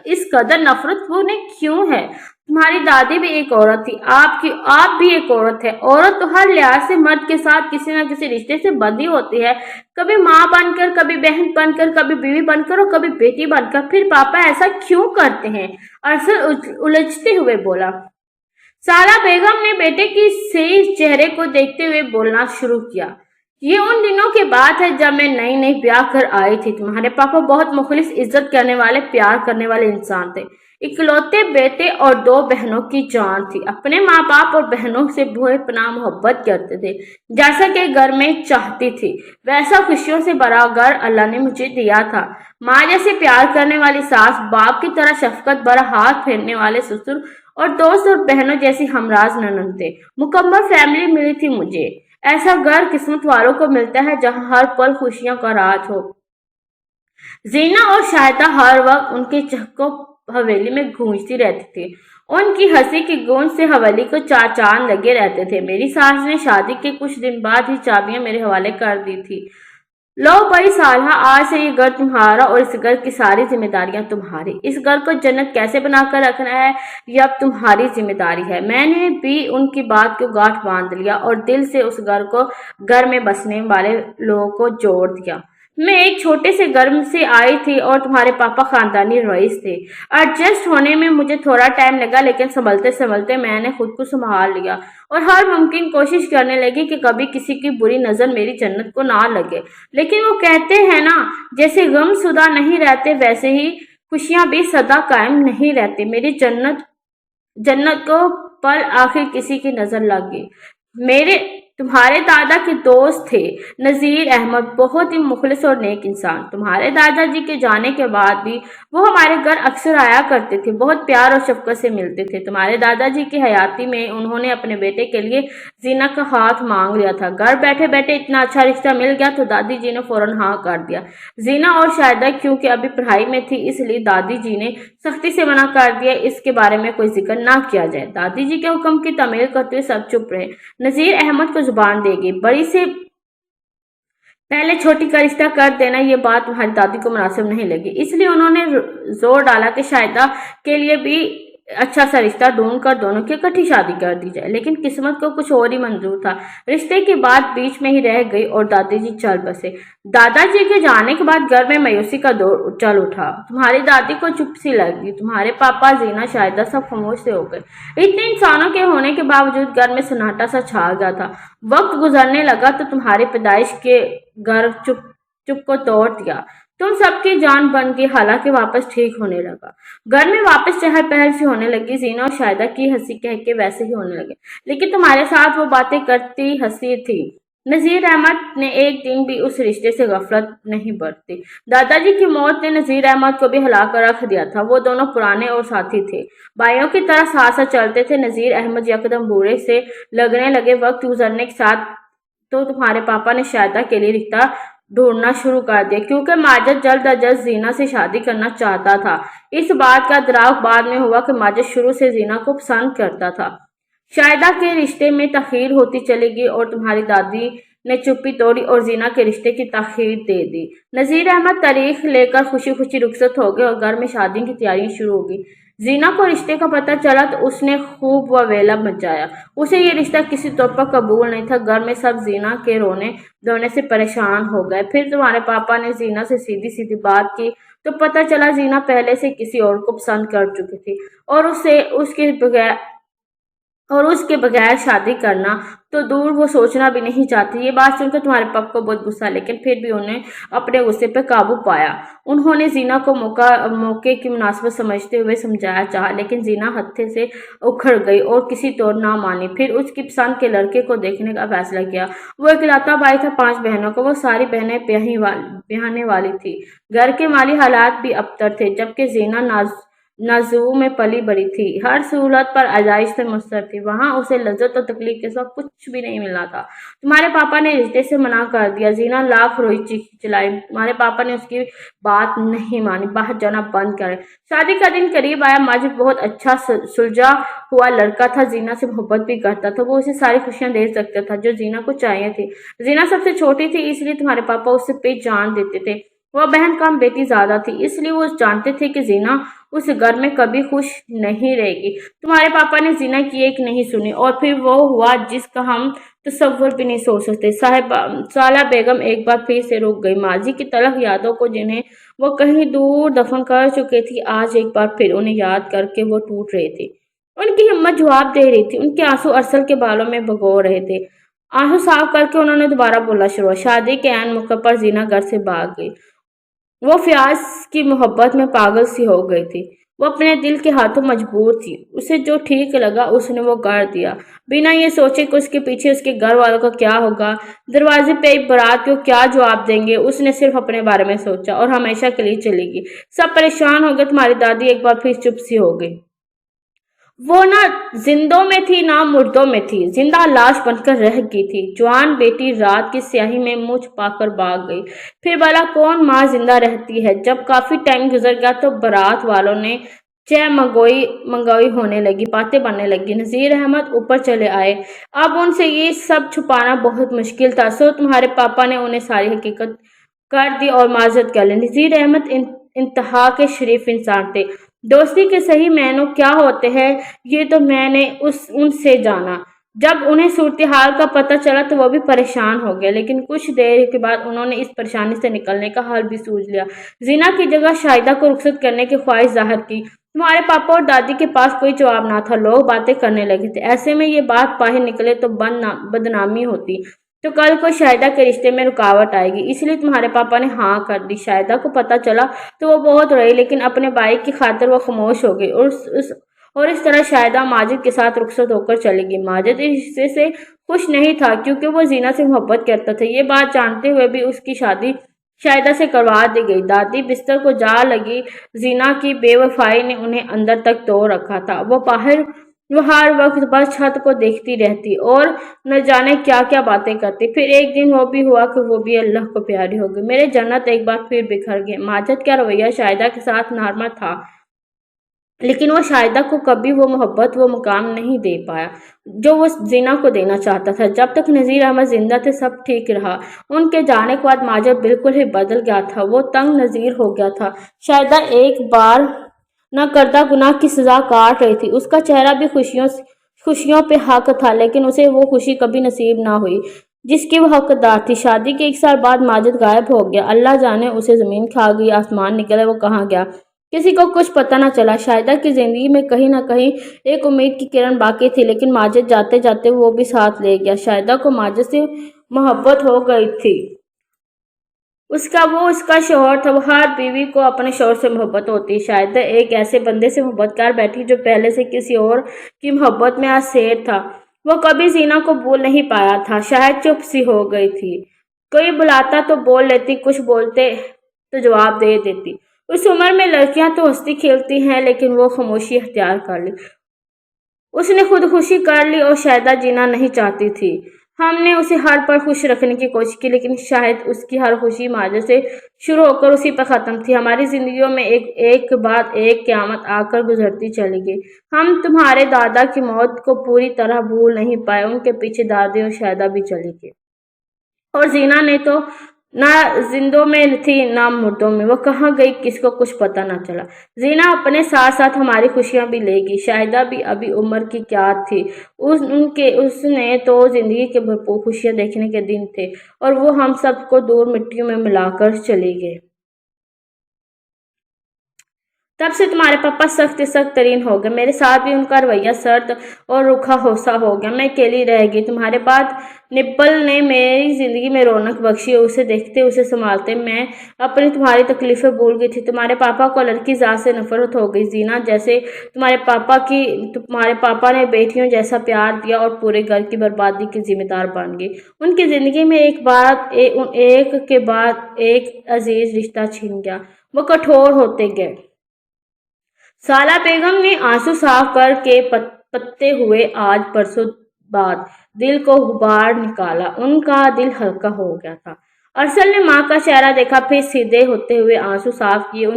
इस कदर नफरत वो उन्हें क्यों है? तुम्हारी दादी भी एक औरत थी, आप भी एक औरत है। औरत तो हर लिहाज से मर्द के साथ किसी न किसी रिश्ते से बंधी होती है, कभी माँ बनकर, कभी बहन बनकर, कभी बीवी बनकर और कभी बेटी बनकर। फिर पापा ऐसा क्यों करते हैं? अरसल उलझते हुए बोला। सारा बेगम ने बेटे की सेज चेहरे को देखते हुए बोलना शुरू किया। ये उन दिनों की बात है जब मैं नई नई ब्याह कर आई थी। तुम्हारे पापा बहुत मुखलिस, इज्जत करने वाले, प्यार करने वाले इंसान थे। इकलौते बेटे और 2 बहनों की जान थी। अपने माँ बाप और बहनों से बेपनाह मोहब्बत करते थे, जैसा कि घर में चाहती थी। वैसा खुशियों से भरा घर अल्लाह ने मुझे दिया था। माँ जैसे प्यार करने वाली सास, बाप की तरह शफकत भरा हाथ फेरने वाले ससुर, और दोस्त और बहनों जैसी हमराज ननद थे। मुकम्मल फैमिली मिली थी मुझे। ऐसा घर किस्मत वालों को मिलता है जहाँ हर पल खुशियों का राज हो। जीना और शायदा हर वक्त उनके चक्कों हवेली में गूंजती रहती थी। उनकी हंसी की गूंज से हवेली को 4 चांद लगे रहते थे। मेरी सास ने शादी के कुछ दिन बाद ही चाबियां मेरे हवाले कर दी थी। लो भाई सालहा, आज से ये घर तुम्हारा और इस घर की सारी जिम्मेदारियां तुम्हारी। इस घर को जन्नत कैसे बनाकर रखना है ये अब तुम्हारी जिम्मेदारी है। मैंने भी उनकी बात को गांठ बांध लिया और दिल से उस घर में बसने वाले लोगों को जोड़ दिया। मैं एक छोटे से घर से आई थी और तुम्हारे पापा खानदानी रईस थे। एडजस्ट होने में मुझे थोड़ा टाइम लगा, लेकिन संभलते संभलते मैंने खुद को संभाल लिया और हर मुमकिन कोशिश करने लगी कि कभी किसी की बुरी नजर मेरी जन्नत को ना लगे। लेकिन वो कहते हैं ना, जैसे गमशुदा नहीं रहते वैसे ही खुशियां भी सदा कायम नहीं रहती। मेरी जन्नत को पल आखिर किसी की नजर लग गई। मेरे تمہارے دادا کے دوست تھے نذیر احمد، بہت ہی مخلص اور نیک انسان۔ تمہارے دادا جی کے جانے کے بعد بھی وہ ہمارے گھر اکثر آیا کرتے تھے، بہت پیار اور شفقت سے ملتے تھے۔ تمہارے دادا جی کی حیاتی میں انہوں نے اپنے بیٹے کے لیے زینہ کا ہاتھ مانگ لیا تھا۔ گھر بیٹھے بیٹھے اتنا اچھا رشتہ مل گیا تو دادی جی نے فوراً ہاں کر دیا۔ زینہ اور شاہدہ کیونکہ ابھی پڑھائی میں تھی، اس لیے دادی جی نے سختی سے منع کر دیا اس کے بارے میں کوئی ذکر نہ کیا جائے۔ دادی جی کے حکم کی تعمیل کرتے ہوئے سب چپ رہے۔ نذیر احمد کو زبان دے گی، بڑی سے پہلے چھوٹی کا رشتہ کر دینا یہ بات تمہاری دادی کو مناسب نہیں لگی، اس لیے انہوں نے زور ڈالا کہ شاہدہ کے لیے بھی اچھا سا رشتہ ڈھونڈ کر دونوں کی اکٹھی شادی کر دی جائے، لیکن قسمت کو کچھ اور ہی منظور تھا۔ رشتے کی بات بیچ میں ہی رہ گئی اور دادی جی چل بسے۔ دادا جی کے جانے کے بعد گھر میں مایوسی کا دور چل اٹھا۔ تمہاری دادی کو چپ سی لگی، تمہارے پاپا، زینہ، شاہدہ سب خاموش سے ہو گئے۔ اتنے انسانوں کے ہونے کے باوجود گھر میں سناٹا سا چھا گیا تھا۔ وقت گزرنے لگا تو تمہاری پیدائش کے گھر چپ کو توڑ دیا۔ تم سب کی جان بن گئی، حالانکہ واپس ٹھیک ہونے لگا۔ گھر میں واپس چہل پہل سی ہونے لگی، زینہ اور شاہدہ کی ہنسی کہہ کے ویسے ہی ہونے لگے، لیکن تمہارے ساتھ وہ باتیں کرتی ہنسی تھی۔ نذیر احمد نے ایک دن بھی اس رشتے سے غفلت نہیں برتی۔ دادا جی کی موت نے نذیر احمد کو بھی ہلا کر رکھ دیا تھا۔ وہ دونوں پرانے اور ساتھی تھے، بھائیوں کی طرح ساتھ ساتھ چلتے تھے۔ نذیر احمد یکدم بوڑھے سے لگنے لگے۔ وقت گزرنے کے ساتھ تو تمہارے پاپا نے شاہدہ کے لیے رشتہ ڈھونڈنا شروع کر دیا، کیونکہ ماجد جلد از جلد زینہ سے شادی کرنا چاہتا تھا۔ اس بات کا ادراک بعد میں ہوا کہ ماجد شروع سے زینہ کو پسند کرتا تھا۔ شاہدہ کے رشتے میں تاخیر ہوتی چلی گئی اور تمہاری دادی نے چپی توڑی اور زینہ کے رشتے کی تاخیر دے دی۔ نذیر احمد تاریخ لے کر خوشی خوشی رخصت ہو گئے اور گھر میں شادی کی تیاریاں شروع ہو گئی۔ زینہ کو رشتے کا پتہ چلا تو اس نے خوب وویلا مچایا۔ اسے یہ رشتہ کسی طور پر قبول نہیں تھا۔ گھر میں سب زینہ کے رونے دھونے سے پریشان ہو گئے۔ پھر تمہارے پاپا نے زینہ سے سیدھی سیدھی بات کی تو پتہ چلا زینہ پہلے سے کسی اور کو پسند کر چکی تھی اور اس کے بغیر شادی کرنا تو دور وہ سوچنا بھی نہیں چاہتی۔ یہ بات سن کر تمہارے پاپا کو بہت غصہ، لیکن پھر بھی انہیں اپنے غصے پہ قابو پایا۔ انہوں نے زینہ کو موقع کی مناسبت سمجھتے ہوئے سمجھایا چاہا، لیکن زینہ ہتھے سے اکھڑ گئی اور کسی طور نہ مانی۔ پھر اس کی پسند کے لڑکے کو دیکھنے کا فیصلہ کیا۔ وہ اکلوتا بھائی تھا 5 بہنوں کا، وہ ساری بہنیں بیاہنے والی تھی۔ گھر کے مالی حالات بھی ابتر تھے، جبکہ زینہ نازو میں پلی بڑی تھی، ہر سہولت پر آزائش سے مستر تھی۔ وہاں اسے لذت اور تکلیف کے ساتھ کچھ بھی نہیں ملنا تھا۔ تمہارے پاپا نے رشتے سے منع کر دیا۔ زینہ لاکھ روئی چیخی چلائی، تمہارے پاپا نے اس کی بات نہیں مانی، باہر جانا بند کرے۔ شادی کا دن قریب آیا۔ ماجد بہت اچھا سلجھا ہوا لڑکا تھا، زینہ سے محبت بھی کرتا تھا، وہ اسے ساری خوشیاں دے سکتا تھا جو زینہ کو چاہیے تھی۔ زینہ سب سے چھوٹی تھی، اس لیے تمہارے پاپا اسے پہ جان دیتے تھے۔ وہ بہن کم بیٹی زیادہ تھی، اس لیے وہ جانتے تھے کہ زینہ اس گھر میں کبھی خوش نہیں رہے گی۔ تمہارے پاپا نے زینہ کی ایک نہیں سنی اور پھر وہ ہوا جس کا ہم تصور بھی نہیں سوچ سکتے۔ سالہ بیگم ایک بار پھر سے رک گئی۔ ماضی کی تلخ یادوں کو جنہیں وہ کہیں دور دفن کر چکے تھی، آج ایک بار پھر انہیں یاد کر کے وہ ٹوٹ رہے تھے۔ ان کی ہمت جواب دے رہی تھی، ان کے آنسو ارسل کے بالوں میں بھگو رہے تھے۔ آنسو صاف کر کے انہوں نے دوبارہ بولنا شروع کیا۔ شادی کے عین موقع پر زینہ گھر سے بھاگ گئی۔ وہ فیاض کی محبت میں پاگل سی ہو گئی تھی۔ وہ اپنے دل کے ہاتھوں مجبور تھی، اسے جو ٹھیک لگا اس نے وہ کر دیا، بنا یہ سوچے کہ اس کے پیچھے اس کے گھر والوں کا کیا ہوگا، دروازے پہ ایک بارات کو کیا جواب دیں گے۔ اس نے صرف اپنے بارے میں سوچا اور ہمیشہ کے لیے چلی گئی۔ سب پریشان ہو گئے۔ تمہاری دادی ایک بار پھر چپ سی ہو گئی۔ وہ نہ زندوں میں تھی نہ مردوں میں تھی، زندہ لاش بن کر رہ گئی تھی۔ جوان بیٹی رات کی سیاہی میں منہ چھپا کر بھاگ گئی۔ پھر بھلا کون ماں زندہ رہتی ہے؟ جب کافی ٹائم گزر گیا تو بارات والوں نے چائے منگوئی ہونے لگی، باتیں بننے لگی۔ نذیر احمد اوپر چلے آئے۔ اب ان سے یہ سب چھپانا بہت مشکل تھا، سو تمہارے پاپا نے انہیں ساری حقیقت کر دی اور معذرت کر لی۔ نذیر احمد انتہا کے شریف انسان تھے۔ دوستی کے صحیح معنوں کیا ہوتے ہیں یہ تو میں نے ان سے جانا۔ جب انہیں صورتحال کا پتہ چلا تو وہ بھی پریشان ہو گئے، لیکن کچھ دیر کے بعد انہوں نے اس پریشانی سے نکلنے کا حل بھی سوچ لیا۔ زینہ کی جگہ شاہدہ کو رخصت کرنے کی خواہش ظاہر کی۔ تمہارے پاپا اور دادی کے پاس کوئی جواب نہ تھا، لوگ باتیں کرنے لگے تھے۔ ایسے میں یہ بات باہر نکلے تو بدنامی ہوتی، تو کل کو شاہدہ کے رشتے میں رکاوٹ آئے گی، اس لیے تمہارے پاپا نے ہاں کر دی۔ شاہدہ کو پتہ چلا تو وہ بہت روئی، لیکن اپنے بھائی کی خاطر وہ خاموش ہو گئی اور اس طرح شاہدہ ماجد کے ساتھ رخصت ہو کر چلی گئی۔ ماجد اس رشتے سے خوش نہیں تھا کیونکہ وہ زینہ سے محبت کرتا تھا۔ یہ بات جانتے ہوئے بھی اس کی شادی شاہدہ سے کروا دی گئی۔ دادی بستر کو جا لگی۔ زینہ کی بے وفائی نے انہیں اندر تک تو رکھا تھا۔ وہ ہر وقت بس چھت کو دیکھتی رہتی اور نہ جانے کیا کیا باتیں کرتی۔ پھر ایک دن وہ بھی ہوا کہ وہ بھی اللہ کو پیاری ہو گئی۔ میرے جنت ایک بار پھر بکھر گئے۔ ماجد کا رویہ شاہدہ کے ساتھ نارمل تھا، لیکن وہ شاہدہ کو کبھی وہ محبت، وہ مقام نہیں دے پایا جو وہ زینہ کو دینا چاہتا تھا۔ جب تک نذیر احمد زندہ تھے سب ٹھیک رہا۔ ان کے جانے کے بعد ماجد بالکل ہی بدل گیا تھا۔ وہ تنگ نظیر ہو گیا تھا۔ شاہدہ ایک بار نہ کردہ گناہ کی سزا کاٹ رہی تھی۔ اس کا چہرہ بھی خوشیوں پہ حق تھا، لیکن اسے وہ خوشی کبھی نصیب نہ ہوئی جس کی وہ حقدار تھی۔ شادی کے 1 سال بعد ماجد غائب ہو گیا۔ اللہ جانے اسے زمین کھا گئی، آسمان نکلا، وہ کہاں گیا، کسی کو کچھ پتہ نہ چلا۔ شاہدہ کی زندگی میں کہیں نہ کہیں ایک امید کی کرن باقی تھی، لیکن ماجد جاتے جاتے وہ بھی ساتھ لے گیا۔ شاہدہ کو ماجد سے محبت ہو گئی تھی۔ اس کا شوہر تھا۔ وہ ہر بیوی کو اپنے شوہر سے محبت ہوتی ہے۔ شاہدہ ایک ایسے بندے سے محبت کر بیٹھی جو پہلے سے کسی اور کی محبت میں اسیر تھا۔ وہ کبھی زینہ کو بھول نہیں پایا تھا۔ شاید چپ سی ہو گئی تھی۔ کوئی بلاتا تو بول لیتی، کچھ بولتے تو جواب دے دیتی۔ اس عمر میں لڑکیاں تو ہنستی کھیلتی ہیں، لیکن وہ خاموشی اختیار کر لی۔ اس نے خودکشی کر لی اور شاہدہ جینا نہیں چاہتی تھی۔ ہم نے اسے ہر پل خوش رکھنے کی کوشش کی، لیکن شاید اس کی ہر خوشی ماجد سے شروع ہو کر اسی پر ختم تھی۔ ہماری زندگیوں میں ایک بعد ایک قیامت آ کر گزرتی چلی گئی۔ ہم تمہارے دادا کی موت کو پوری طرح بھول نہیں پائے۔ ان کے پیچھے دادی اور شاہدہ بھی چلی گئی، اور زینہ نے تو نہ زندوں میں تھی نہ مردوں میں۔ وہ کہاں گئی کسی کو کچھ پتہ نہ چلا۔ زینہ اپنے ساتھ ساتھ ہماری خوشیاں بھی لے گئی۔ شاہدہ بھی ابھی عمر کی کیا تھی۔ اس نے تو زندگی کے بھرپور خوشیاں دیکھنے کے دن تھے، اور وہ ہم سب کو دور مٹیوں میں ملا کر چلی گئے۔ تب سے تمہارے پاپا سخت ترین ہو گئے۔ میرے ساتھ بھی ان کا رویہ سرد اور رکھا ہوسا ہو گیا۔ میں اکیلی رہ گئی۔ تمہارے بعد نبل نے میری زندگی میں رونق بخشی۔ اسے دیکھتے، اسے سنبھالتے میں اپنی تمہاری تکلیفیں بھول گئی تھی۔ تمہارے پاپا کو لڑکی ذات سے نفرت ہو گئی۔ زینہ جیسے تمہارے پاپا نے بیٹیوں جیسا پیار دیا اور پورے گھر کی بربادی کی ذمہ دار بن گئی۔ ان کی زندگی میں ایک کے بعد ایک عزیز رشتہ چھن گیا۔ وہ کٹھور ہوتے گئے۔ سالہ بیگم نے آنسو صاف کر کے پتے ہوئے آج برسوں بعد دل کو غبار نکالا۔ ان کا دل ہلکا ہو گیا تھا۔ ارسل نے ماں کا چہرہ دیکھا، پھر سیدھے ہوتے ہوئے آنسو صاف کیے۔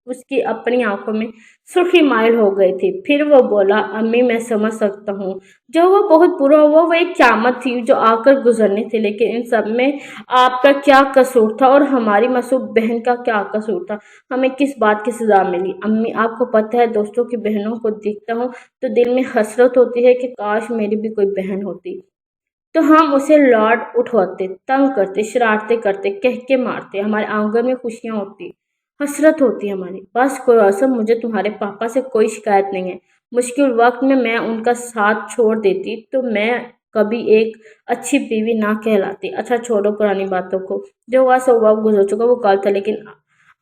اس کی اپنی آنکھوں میں سرخی مائل ہو گئی تھی۔ پھر وہ بولا، امی میں سمجھ سکتا ہوں جو وہ بہت برا ہوا، وہ ایک قیامت تھی جو آ کر گزرنی تھی، لیکن ان سب میں آپ کا کیا قصور تھا اور ہماری معصوم بہن کا کیا قصور تھا؟ ہمیں کس بات کی سزا ملی؟ امی آپ کو پتہ ہے دوستوں کی بہنوں کو دیکھتا ہوں تو دل میں حسرت ہوتی ہے کہ کاش میری بھی کوئی بہن ہوتی، تو ہم اسے لاڈ اٹھواتے، تنگ کرتے، شرارتیں کرتے، کہہ کے مارتے، ہمارے آنگن میں خوشیاں ہوتی، حسرت ہوتی ہماری۔ بس قاسم، مجھے تمہارے پاپا سے کوئی شکایت نہیں ہے۔ مشکل وقت میں ان کا ساتھ چھوڑ دیتی تو میں کبھی ایک اچھی بیوی نہ کہلاتی۔ اچھا چھوڑو پرانی باتوں کو، جو ہوا سو ہوا، گزر چکا، وہ کل تھا، لیکن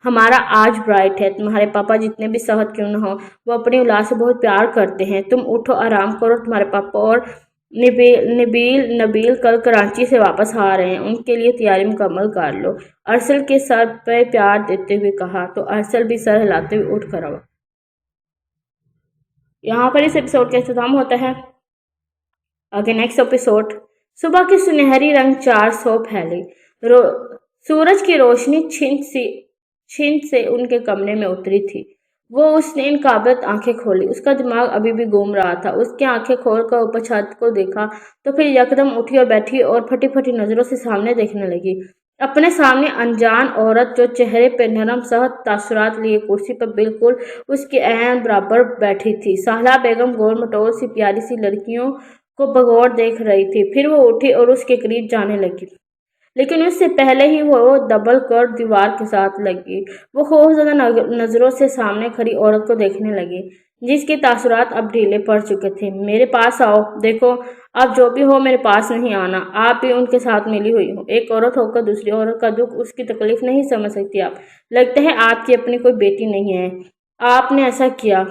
ہمارا آج برائٹ ہے۔ تمہارے پاپا جتنے بھی سخت کیوں نہ ہو، وہ اپنی اولاد سے بہت پیار کرتے ہیں۔ تم اٹھو، آرام کرو۔ تمہارے پاپا اور نبیل کل کراچی سے واپس آ رہے ہیں، ان کے لیے تیاری مکمل کر لو، ارسل کے سر پہ پیار دیتے ہوئے کہا، تو ارسل بھی سر ہلاتے ہوئے اٹھ کھڑا ہوا۔ یہاں پر اس ایپیسوڈ کا اختتام ہوتا ہے۔ آگے نیکسٹ ایپیسوڈ۔ صبح کی سنہری رنگ 400 پھیلی، سورج کی روشنی چھن سے ان کے کمرے میں اتری تھی۔ اس نے ان قابلیت آنکھیں کھولی۔ اس کا دماغ ابھی بھی گھوم رہا تھا۔ اس کی آنکھیں کھول کر اوپر چھت کو دیکھا تو پھر یکدم اٹھی اور بیٹھی اور پھٹی پھٹی نظروں سے سامنے دیکھنے لگی۔ اپنے سامنے انجان عورت جو چہرے پہ نرم سخت تاثرات لیے کرسی پر بالکل اس کے عین برابر بیٹھی تھی۔ سالہ بیگم گول مٹول سی پیاری سی لڑکیوں کو بغور دیکھ رہی تھی۔ پھر وہ اٹھی اور اس کے قریب جانے لگی، لیکن اس سے پہلے ہی وہ دبل کر دیوار کے ساتھ لگی۔ وہ خوفزدہ نظروں سے سامنے کھڑی عورت کو دیکھنے لگی، جس کے تاثرات اب ڈھیلے پڑ چکے تھے۔ میرے پاس آؤ، دیکھو اب جو بھی ہو میرے پاس نہیں آنا، آپ بھی ان کے ساتھ ملی ہوئی ہو۔ ایک عورت ہو کر دوسری عورت کا دکھ، اس کی تکلیف نہیں سمجھ سکتی آپ؟ لگتا ہے آپ کی اپنی کوئی بیٹی نہیں ہے، آپ نے ایسا کیا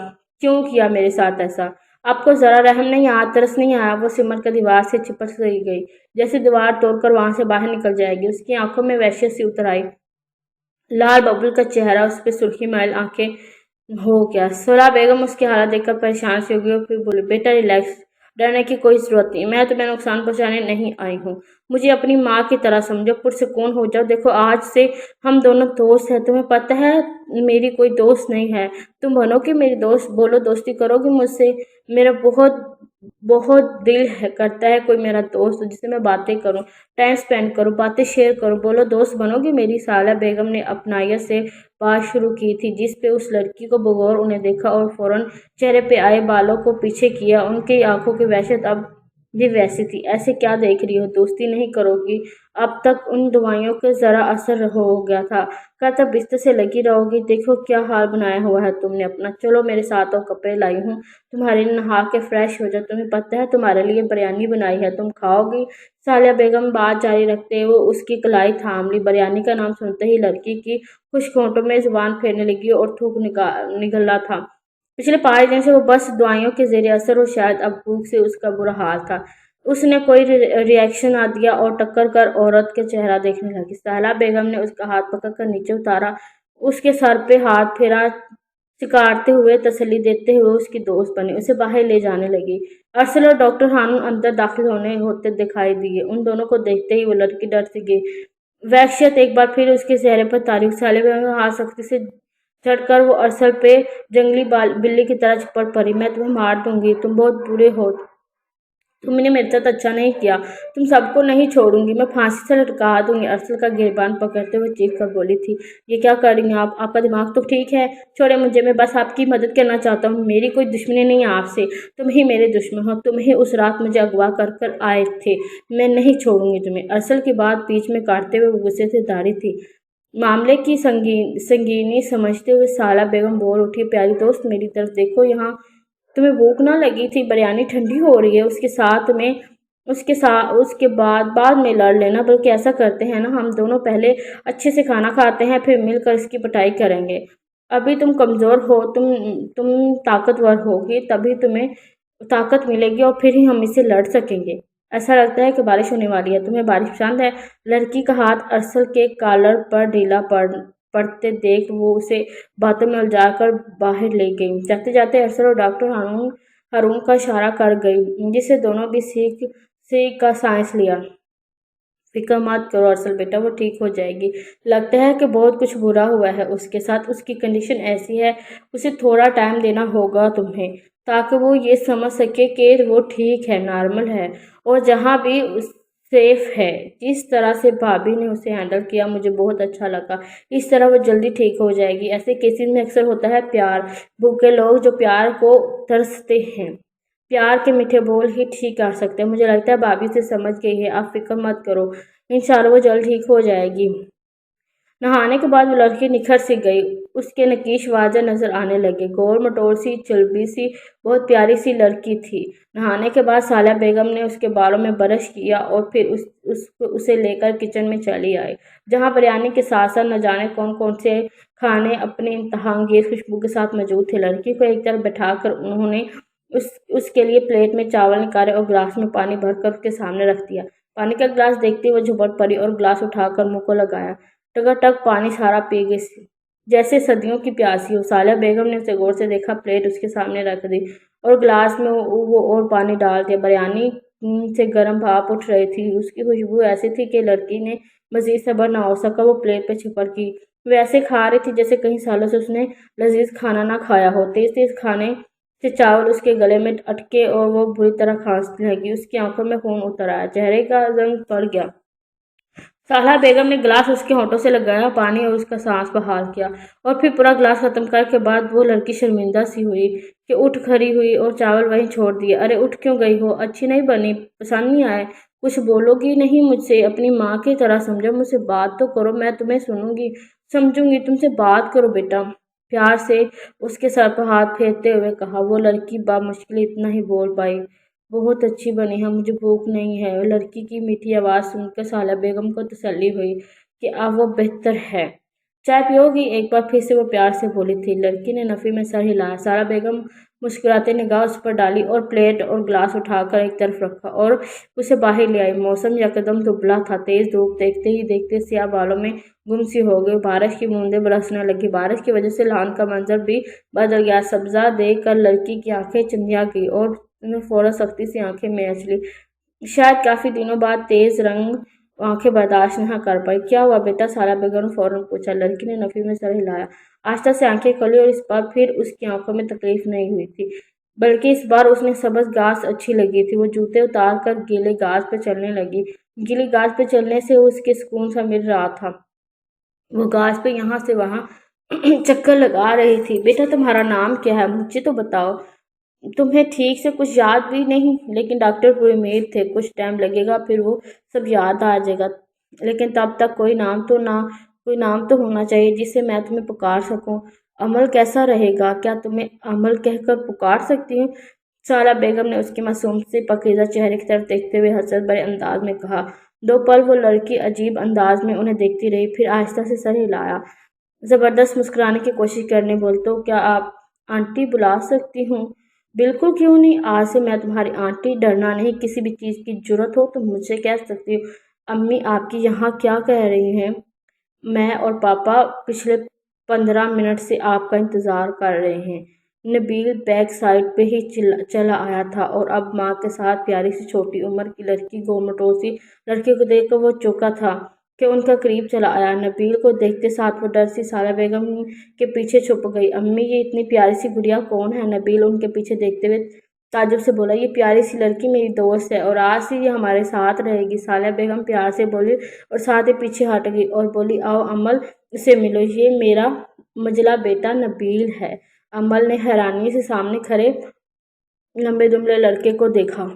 क्यों किया मेरे साथ ऐसा? आपको ज़रा रहम नहीं आया, तरस नहीं आया? वो सिमर कर दीवार से चिपक सी गई, जैसे दीवार तोड़कर वहां से बाहर निकल जाएगी। उसकी आंखों में वहशत सी उतर आई। लाल बबुल का चेहरा, उस पे सुर्खी मैल आंखें। हो गया। सुलह बेगम उसकी हालत देखकर परेशान सी हो गई और फिर बोली, बेटा रिलैक्स, डरने की कोई जरूरत नहीं, मैं तुम्हें नुकसान पहुंचाने नहीं आई हूँ। मुझे अपनी माँ की तरह समझो, पुरसुकून हो जाओ। देखो आज से हम दोनों दोस्त हैं, तुम्हें पता है मेरी कोई दोस्त नहीं है। तुम बनोगी मेरी दोस्त, बोलो दोस्ती करोगी मुझसे? मेरा बहुत बहुत दिल है, करता है कोई मेरा दोस्त हो जिससे मैं बातें करूं, टाइम स्पेंड करूं, बातें शेयर करूं। बोलो दोस्त बनोगी मेरी? साला बेगम ने अपनाइयत से बात शुरू की थी, जिस पे उस लड़की को बगौर उन्हें देखा और फौरन चेहरे पे आए बालों को पीछे किया। उनकी आंखों की वहशत अब भी वैसी थी। ऐसे क्या देख रही हो? दोस्ती नहीं करोगी? अब तक उन दवाइयों का जरा असर हो गया था, क्या तब बिस्तर से लगी रहोगी? देखो क्या हाल बनाया हुआ है तुमने अपना। चलो मेरे साथ, और कपड़े लाई हूँ तुम्हारे लिए, नहा के फ्रेश हो जाओ। तुम्हें पता है तुम्हारे लिए बिरयानी बनाई है, तुम खाओगी? सालिया बेगम बात जारी रखते हुए उसकी कलाई थाम ली। बिरयानी का नाम सुनते ही लड़की की खुश्क होंठों में जुबान फेरने लगी और थूक निगला था। पिछले 5 दिन से वो बस दवाइयों के जेर असर और शायद अब भूख से उसका बुरा हाल था। उसने कोई रिएक्शन ना दिया और टक्कर कर औरत के चेहरा देखने लगी। साला बेगम ने उसका हाथ पकड़कर नीचे उतारा, उसके सर पे हाथ फेरा, सिकारते हुए तसल्ली देते हुए उसकी दोस्त बनी, उसे बाहर ले जाने लगी। अरसल और डॉक्टर हानून अंदर दाखिल होते दिखाई दिए। उन दोनों को देखते ही वो लड़की डर सी गई। वहशत एक बार फिर उसके चेहरे पर तारीफ। साले बेगम हाथ सख्ती से झटकर वो अरसल पे जंगली बिल्ली की तरह चिपट पड़ी। मैं तुम्हें मार दूंगी, तुम बहुत बुरे हो, तुमने मेरे साथ अच्छा नहीं किया, तुम सबको नहीं छोड़ूंगी, मैं फांसी से लटका दूंगी। अरसल का गिरबान पकड़ते हुए चीख कर बोली थी, ये क्या कर रही हैं आप? आपका दिमाग तो ठीक है? छोड़े मुझे, मैं बस आपकी मदद करना चाहता हूँ। मेरी कोई दुश्मनी नहीं है आपसे, तुम ही मेरे दुश्मन हो। तुम ही उस रात मुझे अगवा कर आए थे, मैं नहीं छोड़ूंगी तुम्हें। अरसल की बात बीच में काटते हुए गुस्से से दाढ़ी थी। मामले की संगीनी समझते हुए साला बेगम बोल उठी, प्यारी दोस्त मेरी तरफ देखो, यहाँ तुम्हें भूख ना लगी थी? बिरयानी ठंडी हो रही है, उसके बाद में लड़ लेना। बल्कि ऐसा करते हैं ना, हम दोनों पहले अच्छे से खाना खाते हैं, फिर मिलकर इसकी पिटाई करेंगे। अभी तुम कमज़ोर हो, तुम ताकतवर होगी, तभी तुम्हें ताकत मिलेगी और फिर ही हम इससे लड़ सकेंगे। ऐसा लगता है कि बारिश होने वाली है, तुम्हें बारिश पसंद है? लड़की का हाथ अरसल के कॉलर पर ढीला पड़ते देख वो उसे बातों में उलझाकर बाहर ले गई। जाते जाते अरसल और डॉक्टर हारून का इशारा कर गई, जिसे दोनों भी सीख का सांस लिया। फिक्र मत करो अरसल बेटा, वो ठीक हो जाएगी। लगता है कि बहुत कुछ बुरा हुआ है उसके साथ, उसकी कंडीशन ऐसी है, उसे थोड़ा टाइम देना होगा तुम्हें, ताकि वो ये समझ सके कि वो ठीक है, नॉर्मल है और जहाँ भी सेफ है। जिस तरह से भाभी ने उसे हैंडल किया मुझे बहुत अच्छा लगा। इस तरह वो जल्दी ठीक हो जाएगी। ऐसे केसेस में अक्सर होता है प्यार, भूखे लोग जो प्यार को तरसते हैं, प्यार के मीठे बोल ही ठीक कर सकते हैं। मुझे लगता है भाभी से समझ गई है, आप फिक्र मत करो, इंशाल्लाह वो जल्द ठीक हो जाएगी। नहाने के बाद वो लड़की निखर सी गई, उसके नकीश वाजा नजर आने लगे। गोल मटोल सी, चलबी सी, बहुत प्यारी सी लड़की थी। नहाने के बाद सालिया बेगम ने उसके बालों में ब्रश किया और फिर उसे लेकर किचन में चली आई, जहाँ बिरयानी के साथ साथ न जाने कौन कौन से खाने अपने इंतहांगेज खुशबू के साथ मौजूद थे। लड़की को एक तरफ बैठाकर उन्होंने उसके लिए प्लेट में चावल निकाले और गिलास में पानी भरकर उसके सामने रख दिया। पानी का गिलास देखते ही वो झुपट पड़ी और गिलास उठाकर मुंह को लगाया। टकाटक पानी सारा पी गई, जैसे सदियों की प्यासी हो। सालिया बेगम ने उसे गौर से देखा, प्लेट उसके सामने रख दी और गिलास में वो और पानी डाल दिया। बिरयानी से गर्म भाप उठ रही थी, उसकी खुशबू ऐसी थी कि लड़की ने मजीद सब्र ना हो सका, वो प्लेट पे छिपड़ की वैसे खा रही थी जैसे कई सालों से उसने लजीज खाना ना खाया हो। तेज तेज खाने से चावल उसके गले में अटके और वो बुरी तरह खांसने लगी। उसकी आंखों में खून उतर आया, चेहरे का रंग पड़ गया। साला बेगम ने गिलास उसके होठों से लगाया, पानी और उसका सांस बहाल किया और फिर पूरा गिलास खत्म करके बाद वो लड़की शर्मिंदा सी हुई कि उठ खड़ी हुई और चावल वहीं छोड़ दिए। अरे उठ क्यों गई हो? अच्छी नहीं बनी, पसंद नहीं आए? कुछ बोलोगी नहीं मुझसे? अपनी माँ की तरह समझो, मुझसे बात तो करो, मैं तुम्हें सुनूंगी, समझूंगी, तुमसे बात करो बेटा, प्यार से उसके सर पर हाथ फेरते हुए कहा। वो लड़की बामुश्किल इतना ही बोल पाई, बहुत अच्छी बनी है, मुझे भूख नहीं है। लड़की की मीठी आवाज़ सुनकर साला बेगम को तसल्ली हुई कि अब वो बेहतर है। चाय पियोगी? एक बार फिर से वो प्यार से बोली थी। लड़की ने नफ़ी में सर हिलाया। सारा बेगम मुस्कुराते निगाह उस पर डाली और प्लेट और ग्लास उठाकर एक तरफ रखा और उसे बाहर ले आई। मौसम यकदम दुबला था। तेज धूप देखते ही देखते सियाह बालों में गुम सी हो गई। बारिश की बूंदें बरसने लगी। बारिश की वजह से लॉन का मंजर भी बदल गया। सब्जा देख कर लड़की की आंखें चंदिया गई और उसने फौरन सख्ती से आंखें मींच ली। शायद काफी दिनों बाद तेज रंग आंखें बर्दाश्त न कर पाई। क्या हुआ बेटा? सारा बेगम ने फौरन पूछा। लड़की ने नफी में सर हिलाया। आस्था से आंखें खोली और इस बार फिर उसकी आंखों में तकलीफ नहीं हुई थी, बल्कि इस बार उसने सबज घास अच्छी लगी थी। वो जूते उतार कर गीले घास पर चलने लगी। गीली घास पर चलने से उसके सुकून सा मिल रहा था। वो घास पे यहाँ से वहाँ चक्कर लगा रही थी। बेटा तुम्हारा नाम क्या है? मुझे तो बताओ। तुम्हें ठीक से कुछ याद भी नहीं? लेकिन डॉक्टर पूरी उम्मीद थे कुछ टाइम लगेगा, फिर वो सब याद आ जाएगा। लेकिन तब तक कोई नाम तो होना चाहिए जिसे मैं तुम्हें पुकार सकूं। अमल कैसा रहेगा? क्या तुम्हें अमल कहकर पुकार सकती हूँ? सारा बेगम ने उसके मासूम से पकीज़ा चेहरे की तरफ देखते हुए हसरत भरे अंदाज में कहा। दो पल वो लड़की अजीब अंदाज में उन्हें देखती रही, फिर आहिस्ता से सर हिलाया, जबरदस्त मुस्कुराने की कोशिश करने बोल। तो क्या आप आंटी बुला सकती हूँ? बिल्कुल, क्यों नहीं। आज से मैं तुम्हारी आंटी। डरना नहीं, किसी भी चीज़ की जरूरत हो तो मुझसे कह सकती हो। अम्मी आपकी यहाँ क्या कह रही हैं? मैं और पापा पिछले 15 मिनट से आपका इंतज़ार कर रहे हैं। नबील बैक साइड पे ही चला आया था और अब माँ के साथ प्यारी सी छोटी उम्र की लड़की गोमटो सी लड़की को देखकर वो चौंका था कि उनका करीब चला आया। नबील को देखते साथ वो डर सी सारा बेगम के पीछे छुप गई। अम्मी ये इतनी प्यारी सी गुड़िया कौन है? नबील उनके पीछे देखते हुए ताज्जुब से बोला। ये प्यारी सी लड़की मेरी दोस्त है और आज से ये हमारे साथ रहेगी। सालिया बेगम प्यार से बोली और साथ ही पीछे हट गई और बोली, आओ अमल से मिलो, ये मेरा मजला बेटा नबील है। अमल ने हैरानी से सामने खड़े लंबे दुबले लड़के को देखा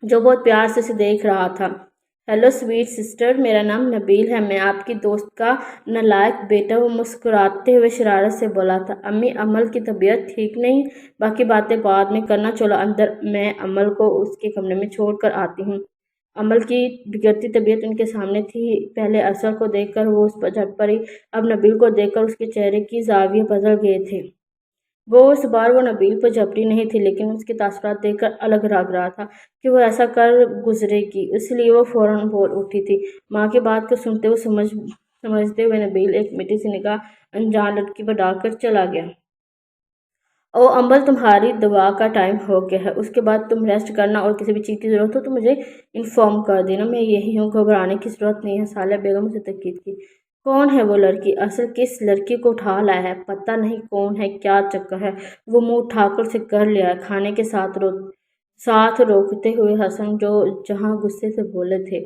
जो बहुत प्यार से उसे देख रहा था। हेलो स्वीट सिस्टर, मेरा नाम नबील है, मैं आपकी दोस्त का नालायक बेटा। वो मुस्कुराते हुए शरारत से बोला था। अम्मी अमल की तबीयत ठीक नहीं, बाकी बातें बाद में करना, चलो अंदर, मैं अमल को उसके कमरे में छोड़ कर आती हूँ। अमल की बिगड़ती तबीयत उनके सामने थी। पहले अरसल को देखकर वो उस पर झट पड़ी, अब नबील को देखकर उसके चेहरे की जाविये बदल गए थे। वो इस बार वो नबील पर झपटी नहीं थी, लेकिन उसके तासुरात देखकर अलग लग रहा था कि वो ऐसा कर गुजरेगी, इसलिए वो फौरन बोल उठी थी। माँ की बात को सुनते हुए समझते हुए नबील एक मीठी सी निगाह अनजान लड़की पर डालकर चला गया। ओ अम्बल, तुम्हारी दवा का टाइम हो गया है, उसके बाद तुम रेस्ट करना और किसी भी चीज़ की ज़रूरत हो तो मुझे इन्फॉर्म कर देना, मैं यही हूँ, घबराने की ज़रूरत नहीं है। सालिया बेगम से तकीद की। कौन है वो लड़की? असल किस लड़की को उठा लाया है? पता नहीं कौन है, क्या चक्कर है। वो मुंह उठाकर उसे कर लिया है। खाने के साथ रोकते हुए हसन जो जहाँ गुस्से से बोले थे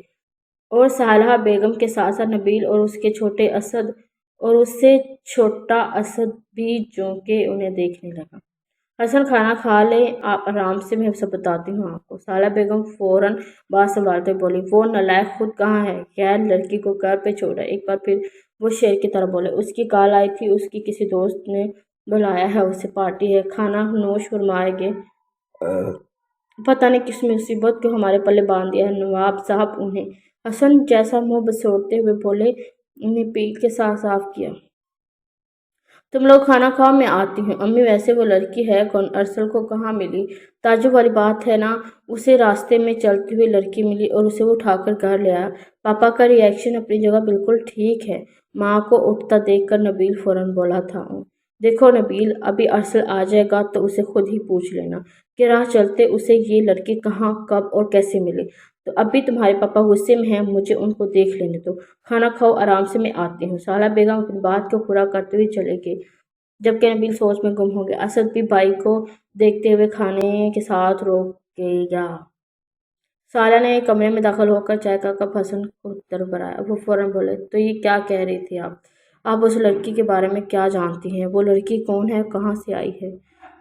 और सालहा बेगम के साथ साथ नबील और उसके छोटे असद और उससे छोटा असद भी जो के उन्हें देखने लगा। हसन, खाना खा ले, आप आराम से, मैं सब बताती हूँ आपको। साला बेगम फौरन बात संभालते बोली। वो नालायक खुद कहाँ है? खैर, लड़की को घर पे छोड़ा। एक बार फिर वो शेर की तरह बोले। उसकी कॉल आई थी, उसकी किसी दोस्त ने बुलाया है उसे, पार्टी है, खाना नोश फरमाएंगे। पता नहीं किस मुसीबत को हमारे पल्ले बांध दिया है नवाब साहब उन्हें। हसन जैसा मुंह बसोड़ते हुए बोले। उन्हें पीठ के साथ साफ किया। तुम लोग खाना खाओ, मैं आती हूँ। अम्मी, वैसे वो लड़की है कौन? अरसल को कहाँ मिली? ताज्जुब वाली बात है ना, उसे रास्ते में चलती हुई लड़की मिली और उसे वो उठाकर घर ले आया। पापा का रिएक्शन अपनी जगह बिल्कुल ठीक है। माँ को उठता देखकर नबील फौरन बोला था। देखो नबील, अभी अरसल आ जाएगा तो उसे खुद ही पूछ लेना कि राह चलते उसे ये लड़की कहाँ, कब और कैसे मिली। तो अभी तुम्हारे पापा गुस्से में हैं, मुझे उनको देख लेने दो। खाना खाओ आराम से, मैं आती हूँ। साला बेगम अपनी बात को पूरा करते हुए चले गए, जबकि नबील सोच में गुम हो गया। असद भी भाई को देखते हुए खाने के साथ रोक गया। साला ने कमरे में दाखिल होकर चाय का कप हसन को तरफ बढ़ाया। वो फौरन बोले, तो ये क्या कह रही थी आप? आप उस लड़की के बारे में क्या जानती हैं? वो लड़की कौन है, कहाँ से आई है?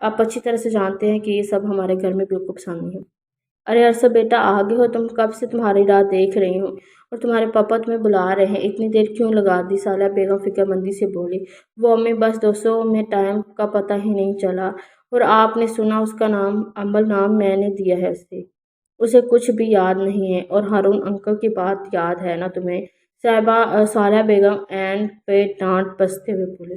आप अच्छी तरह से जानते हैं कि ये सब हमारे घर में बिल्कुल पसंद नहीं है। अरे अरसद बेटा, आ गए हो तुम? कब से तुम्हारी राह देख रही हूँ और तुम्हारे पापा तुम्हें बुला रहे हैं, इतनी देर क्यों लगा दी? साला बेगम फिक्रमंदी से बोली। वो अम्मी, बस 200 में टाइम का पता ही नहीं चला और आपने सुना उसका नाम अमल, नाम मैंने दिया है उसे कुछ भी याद नहीं है। और हारून अंकल की बात याद है ना तुम्हें? صاحبہ صالحہ بیگم اینڈ پہ ڈانٹ بستے ہوئے بولے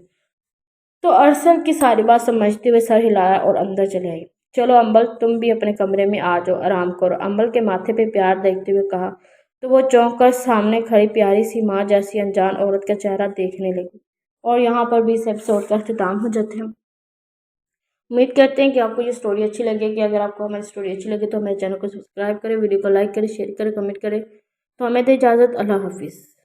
تو ارسل کی ساری بات سمجھتے ہوئے سر ہلایا اور اندر چلے آئی۔ چلو امبل تم بھی اپنے کمرے میں آ جاؤ، آرام کرو، امبل کے ماتھے پہ پیار دیکھتے ہوئے کہا تو وہ چونک کر سامنے کھڑی پیاری سی ماں جیسی انجان عورت کا چہرہ دیکھنے لگی۔ اور یہاں پر بھی اس ایپیسوڈ کا اختتام ہو جاتے ہیں۔ امید کرتے ہیں کہ آپ کو یہ سٹوری اچھی لگے گی۔ اگر آپ کو ہماری سٹوری اچھی لگے تو ہمارے چینل کو سبسکرائب کریں، ویڈیو کو لائک کریں، شیئر کریں، کمنٹ کریں۔ تو ہمیں دے اجازت، اللہ حافظ۔